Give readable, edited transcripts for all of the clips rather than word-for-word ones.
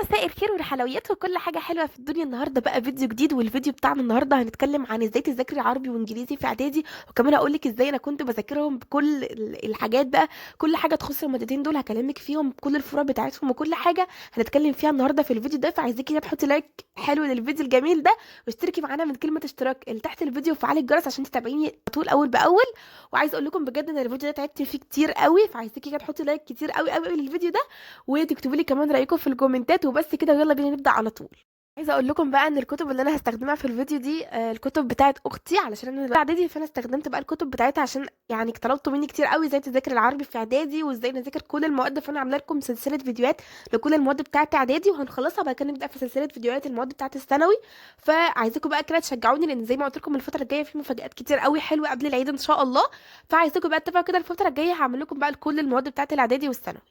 مساء الخير والحلويات وكل حاجة حلوة في الدنيا. النهاردة بقى فيديو جديد، والفيديو بتاعنا النهاردة هنتكلم عن ازاي تذاكري عربي وانجليزي في اعدادي، وكمان هقولك ازاي انا كنت بذاكرهم بكل الحاجات بقى. كل حاجة تخص المادتين دول هكلمك فيهم بكل الفروع بتاعتهم وكل حاجة هنتكلم فيها النهاردة في الفيديو ده. فعايزاكي كده تحطي لايك حلو للفيديو الجميل ده، واشتركي معانا من كلمة اشتراك اللي تحت الفيديو وفعلي الجرس عشان تتابعيني على طول اول باول. وعايزه اقول لكم بجد ان الفيديو ده تعبت فيه كتير قوي، فعايزاكي كده تحطي لايك كتير قوي قوي للفيديو ده، وتكتبوا لي كمان رايكم في الكومنتات. وبس كده ويلا بينا نبدا على طول. عايزه اقول لكم بقى ان الكتب اللي انا هستخدمها في الفيديو دي الكتب بتاعت اختي، علشان انا بقى اعدادي، فانا استخدمت بقى الكتب بتاعتها عشان يعني طلبتوا مني كتير قوي ازاي تذاكر العربي في اعدادي وازاي نذاكر كل المواد، فانا عامله لكم سلسله فيديوهات لكل المواد بتاعت اعدادي، وهنخلصها بعد كده نبدا في سلسله فيديوهات المواد بتاعت الثانوي. فعايزاكم بقى كده تشجعوني، لان زي ما قلت لكم الفتره الجايه في مفاجآت كتير قوي حلوه قبل العيد ان شاء الله. فعايزاكم بقى تتابعوا كده الفتره الجايه، هعمل لكم بقى كل المواد بتاعت الاعدادي والثانوي.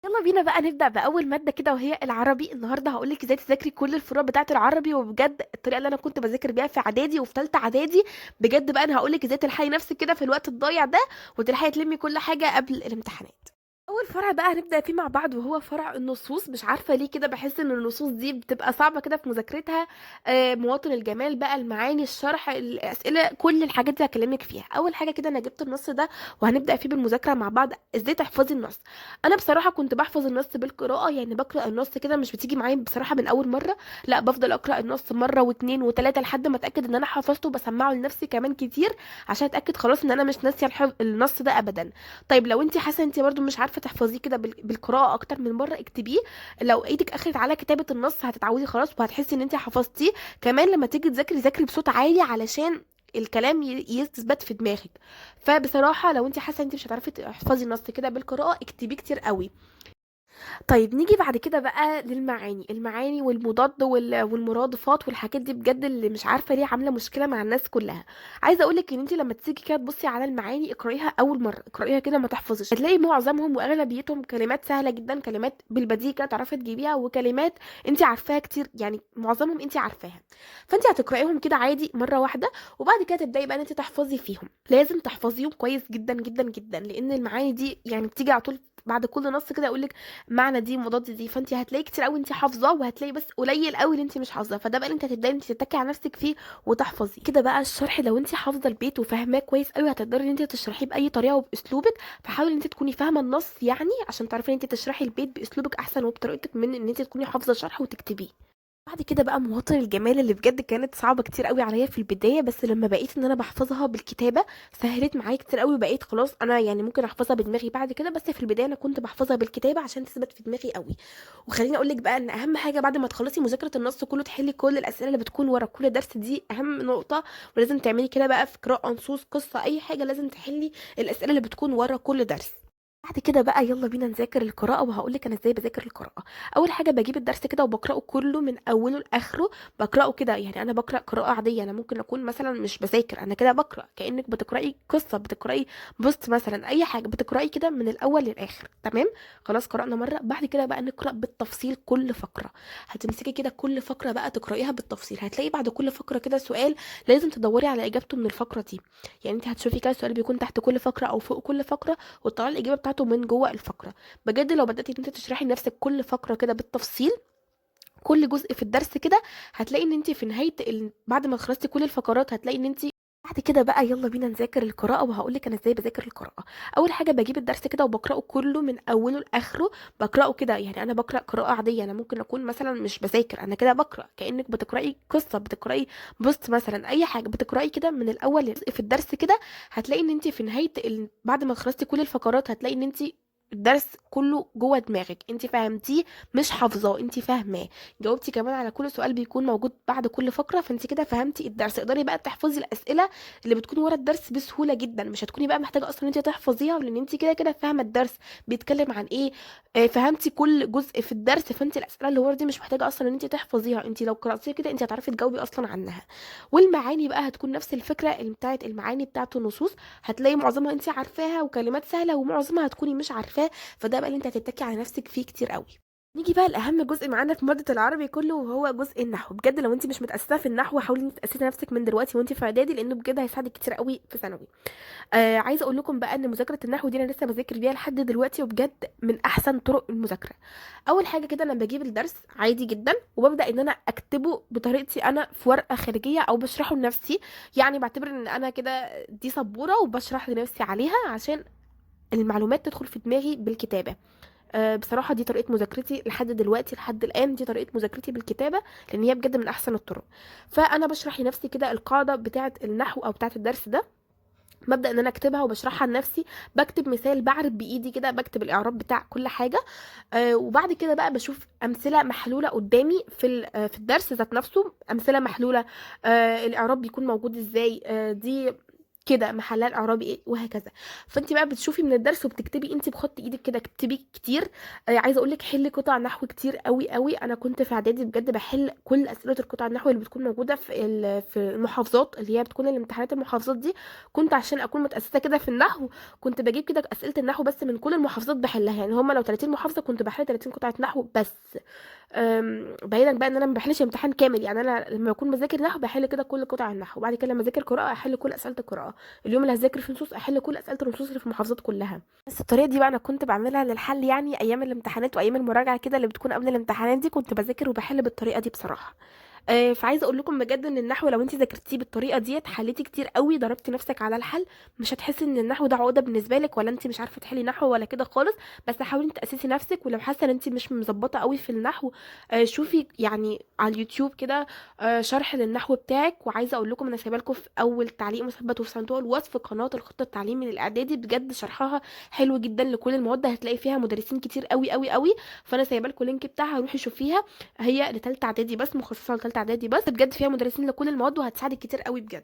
يلا بينا بقى نبدأ بأول مادة كده، وهي العربي. النهارده هقولك ازاي تذاكري كل الفروع بتاعة العربي، وبجد الطريقة اللي انا كنت بذاكر بيها في اعدادي وفي ثالثة اعدادي. بجد بقى انا هقولك ازاي تلحقي نفسك كده في الوقت الضايع ده، وتلحقي تلمي كل حاجة قبل الامتحانات. اول فرع بقى هنبدا فيه مع بعض وهو فرع النصوص. مش عارفه ليه كده بحس ان النصوص دي بتبقى صعبه كده في مذاكرتها. مواطن الجمال بقى، المعاني، الشرح، الاسئله، كل الحاجات دي هكلمك فيها. اول حاجه كده انا جبت النص ده وهنبدا فيه بالمذاكره مع بعض. ازاي تحفظي النص؟ انا بصراحه كنت بحفظ النص بالقراءه، يعني بقرا النص كده، مش بتيجي معايا بصراحه من اول مره. لا، بفضل اقرا النص مره واتنين وتلاته لحد ما اتاكد ان انا حفظته، بسمعه لنفسي كمان كتير عشان اتاكد خلاص ان انا مش ناسيه النص ده ابدا. طيب لو انت حاسه انت برضو مش عارفه تحفظيه كده بالقراءه اكتر من مره، اكتبيه. لو ايدك اخدت على كتابه النص هتتعودي خلاص وهتحسي ان انت حفظتيه. كمان لما تيجي تذاكري ذاكري بصوت عالي علشان الكلام يثبت في دماغك. فبصراحه لو انت حاسه انت مش هتعرفي تحفظي النص كده بالقراءه، اكتبيه كتير قوي. طيب نيجي بعد كده بقى للمعاني، المعاني والمضاد والمرادفات والحاجات دي، بجد اللي مش عارفه ليه عامله مشكله مع الناس كلها. عايزه اقولك ان انت لما تيجي كده تبصي على المعاني، اقرايها اول مره، اقرايها كده ما تحفظش، هتلاقي معظمهم واغلبيتهم كلمات سهله جدا، كلمات بالبديهه كده تعرفي تجيبيها، وكلمات انت عارفاها كتير، يعني معظمهم انت عارفاها. فانت هتقرايهم كده عادي مره واحده، وبعد كده تبداي بقى ان انت تحفظي فيهم. لازم تحفظيهم كويس جدا جدا جدا، لان المعاني دي يعني بتيجي على طول بعد كل نص كده يقول معنى دي مضاد دي، فانت هتلاقي كتير قوي انت حافظاه، وهتلاقي بس قليل قوي اللي انت مش حافظاه، فده بقى اللي انت هتبداي انت تتكي على نفسك فيه وتحفظي كده. بقى الشرح لو انت حافظه البيت وفاهماه كويس قوي، هتقدري ان انت تشرحيه باي طريقه وباسلوبك. فحاولي ان انت تكوني فاهمه النص يعني، عشان تعرفي ان انت تشرحي البيت باسلوبك احسن وبطريقتك من ان انت تكوني حافظه الشرح وتكتبيه. بعد كده بقى مواطن الجمال، اللي بجد كانت صعبة كتير قوي عليا في البداية، بس لما بقيت ان انا بحفظها بالكتابة سهلت معايا كتير قوي، بقيت خلاص انا يعني ممكن احفظها بدماغي بعد كده، بس في البداية انا كنت بحفظها بالكتابة عشان تثبت في دماغي قوي. وخليني اقول لك بقى ان اهم حاجة بعد ما تخلصي مذاكرة النص كله، تحلي كل الاسئلة اللي بتكون ورا كل درس، دي اهم نقطة. ولازم تعملي كده بقى في قراءة، نصوص، قصة، اي حاجة لازم تحلي الاسئلة اللي بتكون ورا كل درس. بعد كده بقى يلا بينا نذاكر القراءة، وهقولك انا ازاي بذاكر القراءة. اول حاجة بجيب الدرس كده وبقرأه كله من اوله لاخره. بقرأه كده يعني انا بقرأ قراءة عادية، انا ممكن اكون مثلا مش بذاكر، انا كده بقرأ كأنك بتقرأي قصة، بتقرأي بوست مثلا، اي حاجة بتقرأي كده من الاول للاخر. تمام. خلاص قرأنا مرة، بعد كده بقى نقرأ بالتفصيل كل فقرة. هتمسكي كده كل فقرة بقى تقرأيها بالتفصيل، هتلاقي بعد كل فقرة كده سؤال لازم تدوري على اجابته من الفقرة دي. يعني انت هتشوفي كده سؤال بيكون تحت كل فقرة او فوق كل فقرة، وتطلعي الاجابه بتاعته من جوه الفقره. بجد لو بداتي ان انت تشرحي لنفسك كل فقره كده بالتفصيل، كل جزء في الدرس كده، هتلاقي ان انت في نهايه بعد ما خلصتي كل الفقرات هتلاقي ان انت. بعد كده بقى يلا بينا نذاكر القراءة، وهقولك أنا إزاي بذاكر القراءة. أول حاجة بجيب الدرس كده وبقرأه كله من أوله لآخره. بقرأه كده يعني أنا بقرأ قراءة عادية، أنا ممكن أكون مثلا مش بذاكر، أنا كده بقرأ كأنك بتقرأي قصة، بتقرأي بوست مثلا، أي حاجة بتقرأي كده من الأول في الدرس كده. هتلاقي إن أنت في نهاية بعد ما خلصتي كل الفقرات هتلاقي إن أنت الدرس كله جوه دماغك، انت فهمتيه مش حافظاه، انت فاهماه. جاوبتي كمان على كل سؤال بيكون موجود بعد كل فقره، فانت كده فهمتي الدرس. تقدري بقى تحفظي الاسئله اللي بتكون ورا الدرس بسهوله جدا، مش هتكوني بقى محتاجه اصلا ان انت تحفظيها، لان انت كده كده فاهمه الدرس بيتكلم عن ايه. فهمتي كل جزء في الدرس، فانت الاسئله اللي ورا دي مش محتاجه اصلا ان انت تحفظيها، انت لو قراتيها كده انت هتعرفي تجاوبي اصلا عنها. والمعاني بقى هتكون نفس الفكره اللي بتاعت المعاني بتاعت النصوص، هتلاقي معظمها انت عارفاها وكلمات سهله، ومعظمها هتكوني مش عارفاه، فده بقى اللي انت هتتكي على نفسك فيه كتير قوي. نيجي بقى لاهم جزء معانا في ماده العربي كله، وهو جزء النحو. بجد لو انت مش متاسسه في النحو، حاولي انك تاسسي نفسك من دلوقتي وانت في اعدادي، لانه بجد هيساعدك كتير قوي في ثانوي. عايزه اقول لكم بقى ان مذاكره النحو دي انا لسه بذاكر بيها لحد دلوقتي، وبجد من احسن طرق المذاكره. اول حاجه كده انا بجيب الدرس عادي جدا، وببدا ان انا اكتبه بطريقتي انا في ورقه خارجيه او بشرحه لنفسي. يعني بعتبر ان انا كده دي سبوره وبشرح لنفسي عليها عشان المعلومات تدخل في دماغي بالكتابه. بصراحه دي طريقه مذاكرتي لحد دلوقتي، لحد الان دي طريقه مذاكرتي بالكتابه، لان هي بجد من احسن الطرق. فانا بشرح لنفسي كده القاعده بتاعه النحو او بتاعه الدرس ده، ببدا ان انا اكتبها وبشرحها لنفسي. بكتب مثال، بعرف بايدي كده، بكتب الاعراب بتاع كل حاجه. وبعد كده بقى بشوف امثله محلوله قدامي في الدرس ذات نفسه، امثله محلوله. الاعراب بيكون موجود ازاي، دي كده محلها الاعرابي ايه، وهكذا. فانت بقى بتشوفي من الدرس وبتكتبي انت بخط ايدك كده، اكتبي كتير. عايزه اقول لك حلي قطع نحو كتير قوي قوي. انا كنت في اعدادي بجد بحل كل اسئله القطع النحو اللي بتكون موجوده في المحافظات، اللي هي بتكون الامتحانات المحافظات دي. كنت عشان اكون متاسسه كده في النحو، كنت بجيب كده اسئله النحو بس من كل المحافظات بحلها. يعني هما لو 30 محافظه كنت بحل 30 قطعه نحو بس. بعيدا بقى ان انا ما بحلش امتحان كامل، يعني انا لما بكون بذاكر نحو بحل كده كل قطع النحو، وبعد كده لما اذاكر قراءه احل كل اسئله القراءه. اليوم اللي هذاكر فيه نصوص احل كل اسئله النصوص اللي في المحافظات كلها. بس الطريقه دي بقى انا كنت بعملها للحل، يعني ايام الامتحانات وايام المراجعه كده اللي بتكون قبل الامتحانات دي، كنت بذاكر وبحل بالطريقه دي بصراحه. فعايزه اقول لكم بجد ان النحو لو انت ذاكرتيه بالطريقه ديت، حليتي كتير قوي، ضربتي نفسك على الحل، مش هتحسي ان النحو ده عقده بالنسبه لك، ولا انت مش عارفه تحلي نحو ولا كده خالص. بس حاولي تاسسي نفسك، ولو حاسه ان انت مش مظبطه قوي في النحو، شوفي يعني على اليوتيوب كده شرح للنحو بتاعك. وعايزه اقول لكم انا سايبه لكم في اول تعليق مثبت وفي صندوق الوصف قناه الخطه التعليمي للاعدادي، بجد شرحها حلو جدا لكل المواد، هتلاقي فيها مدرسين كتير قوي قوي قوي. فانا سايبه لكم اللينك بتاعها، روحي شوفيها. هي لتالتة اعدادي بس، مخصصه لتالتة اعدادي بس، بجد فيها مدرسين لكل المواد وهتساعدك كتير قوي بجد.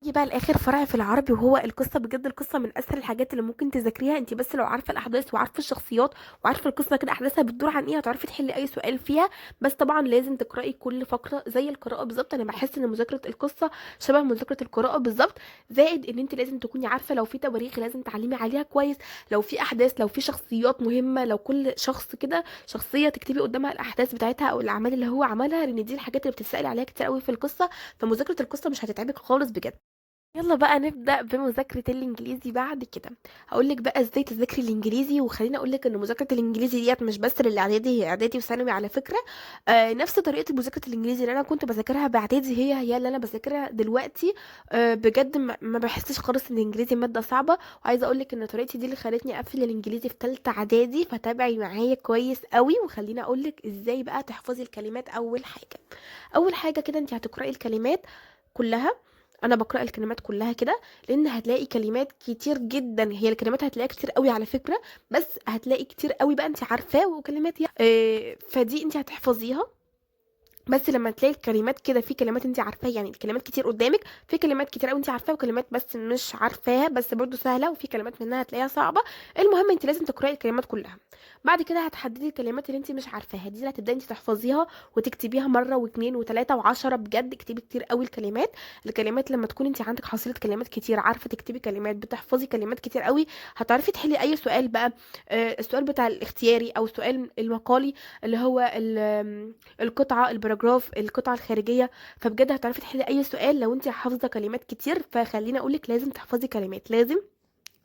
يجي بقى الاخر فرع في العربي، وهو القصه. بجد القصه من اسهل الحاجات اللي ممكن تذاكريها، انت بس لو عارفه الاحداث وعارفه الشخصيات وعارفه القصه كده احداثها بتدور عن ايه، هتعرفي تحلي اي سؤال فيها. بس طبعا لازم تقراي كل فقره زي القراءه بالظبط. انا بحس ان مذاكره القصه شبه مذاكره القراءه بالظبط، زائد ان انت لازم تكوني عارفه لو في تواريخ لازم تعلمي عليها كويس، لو في احداث، لو في شخصيات مهمه، لو كل شخص كده شخصيه تكتبي قدامها الاحداث بتاعتها او الاعمال اللي هو عملها، لان دي الحاجات اللي بتتسال عليها كتير قوي في القصه. فمذاكره القصه مش هتتعبك خالص بجد. يلا بقى نبدأ بمذاكرة الإنجليزي بعد كده. هقولك بقى ازاي تذاكري الإنجليزي، وخليني أقولك إن مذاكرة الإنجليزي ديت مش بس للإعدادي، هي إعدادي وثانوي على فكرة. نفس طريقة مذاكرة الإنجليزي اللي أنا كنت بذاكرها بإعدادي، هي اللي أنا بذاكرها دلوقتي. بجد ما بحسش خالص إن الإنجليزي مادة صعبة. وعايزة أقولك إن طريقتي دي اللي خلتني أقفل الإنجليزي في تالتة إعدادي، فتابعي معايا كويس قوي. وخليني أقولك ازاي بقى تحفظي الكلمات. أول حاجة كده أنت هتقرأي الكلمات كلها. انا بقرا الكلمات كلها كده، لان هتلاقي كلمات كتير جدا، هي الكلمات هتلاقيها كتير قوي على فكره، بس هتلاقي كتير قوي بقى انت عارفاه، وكلمات فدي انت هتحفظيها. بس لما تلاقي الكلمات كده، في كلمات انت عارفاها، يعني الكلمات كتير قدامك، في كلمات كتير قوي انت عارفاها، وكلمات بس مش عارفاها بس برضو سهله، وفي كلمات منها هتلاقيها صعبه. المهم انت لازم تقراي الكلمات كلها. بعد كده هتحددي الكلمات اللي انت مش عارفاها، دي اللي هتبداي انت تحفظيها وتكتبيها مره واثنين وثلاثه وعشرة. بجد اكتبي كتير قوي الكلمات لما تكون انت عندك حصيله كلمات كتير، عارفه تكتبي كلمات، بتحفظي كلمات كتير قوي، هتعرفي تحلي اي سؤال بقى. السؤال بتاع الاختياري او السؤال المقالي، اللي هو القطعه الباراجراف، القطعه الخارجيه. فبجد هتعرفي تحلي اي سؤال لو انت حافظه كلمات كتير. فخليني اقولك لازم تحفظي كلمات، لازم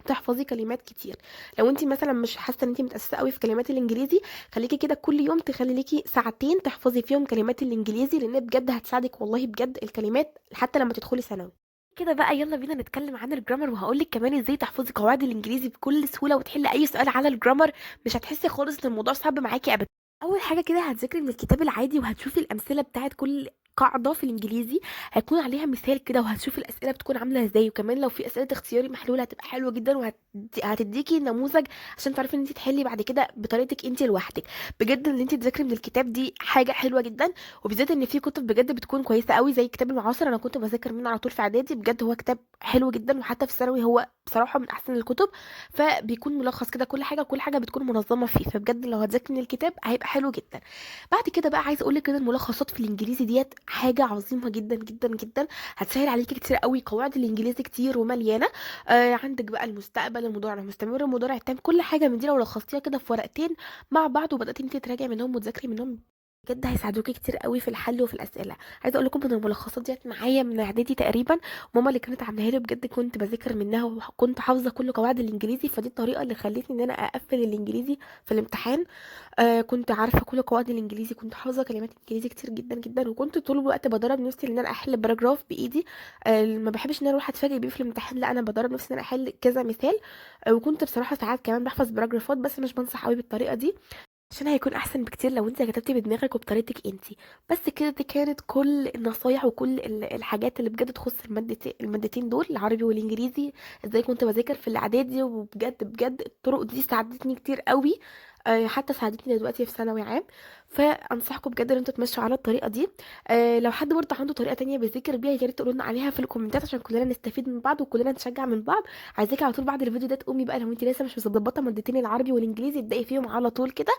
تحفظي كلمات كتير. لو انت مثلا مش حاسه ان انت متاسسه قوي في كلمات الانجليزي، خليكي كده كل يوم تخلي ليكي ساعتين تحفظي فيهم كلمات الانجليزي، لان بجد هتساعدك والله بجد الكلمات حتى لما تدخلي ثانوي. كده بقى يلا بينا نتكلم عن الجرامر، وهقولك كمان ازاي تحفظي قواعد الانجليزي بكل سهوله وتحلي اي سؤال على الجرامر. مش هتحسي خالص ان الموضوع صعب معاكي ابدا. اول حاجه كده هتذاكري من الكتاب العادي، وهتشوفي الامثله بتاعت كل قاعده في الانجليزي، هيكون عليها مثال كده، وهتشوفي الاسئله بتكون عامله ازاي. وكمان لو في اسئله اختياري محلوله هتبقى حلوه جدا، وهتديكي نموذج عشان تعرفي ان انت تحلي بعد كده بطريقتك انت لوحدك. بجد ان انت تذاكري من الكتاب دي حاجه حلوه جدا، وبالذات ان في كتب بجد بتكون كويسه قوي زي كتاب المعاصر. انا كنت بذاكر منه على طول في اعدادي، بجد هو كتاب حلو جدا، وحتى في الثانوي هو بصراحه من احسن الكتب. فبيكون ملخص كده كل حاجه، كل حاجه بتكون منظمه فيه. فبجد لو هتذاكري من الكتاب هيبقى حلو جدا. بعد كده بقى عايزه اقول لك ان الملخصات في الانجليزي ديت حاجه عظيمه جدا جدا جدا. هتسهل عليكي كتير قوي، قواعد الانجليزي كتير ومليانه. عندك بقى المستقبل، المضارع المستمر، المضارع التام، كل حاجه من دي لو لخصتيها كده في ورقتين مع بعض وبداتي انت تراجعي منهم وتذاكري منهم، بجد هيساعدوكي كتير قوي في الحل وفي الاسئله. عايزه اقول لكم ان الملخصات ديت معايا من اعدادي تقريبا، ماما اللي كانت عاملاها لي، بجد كنت بذاكر منها وكنت حافظه كل قواعد الانجليزي، فدي الطريقه اللي خلتني ان انا اقفل الانجليزي في الامتحان. كنت عارفه كل قواعد الانجليزي، كنت حافظه كلمات انجليزي كتير جدا جدا، وكنت طول الوقت بدرب نفسي ان انا احل باراجراف بايدي. ما بحبش ان انا اروح اتفاجئ بيه في الامتحان، لا انا بدرب نفسي ان انا احل كذا مثال. وكنت بصراحه ساعات كمان بحفظ باراجرافات، بس مش بنصح قوي بالطريقه دي عشان هيكون احسن بكتير لو انت كتبتي بدماغك وبطريقتك انت. بس كده دي كانت كل النصايح وكل الحاجات اللي بجد تخص المادتين دول، العربي والانجليزي، ازاي كنت بذاكر في الاعدادي. وبجد بجد الطرق دي ساعدتني كتير قوي، حتى ساعدتني دلوقتي في ثانوي عام. فانصحكم بجد ان انتوا تمشوا على الطريقه دي. لو حد برضه عنده طريقه تانية بيذاكر بيها، يا ريت تقولوا لنا عليها في الكومنتات عشان كلنا نستفيد من بعض وكلنا نشجع من بعض. عايزاكي على طول بعد الفيديو ده تقومي بقى، لو انت لسه مش مظبطه مادتين العربي والانجليزي ابدأي فيهم على طول كده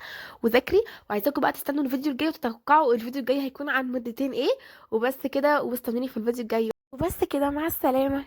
وذاكري. وعايزاكم بقى تستنوا الفيديو الجاي وتتوقعوا الفيديو الجاي هيكون عن مادتين ايه. وبس كده، واستنوني في الفيديو الجاي. وبس كده، مع السلامة.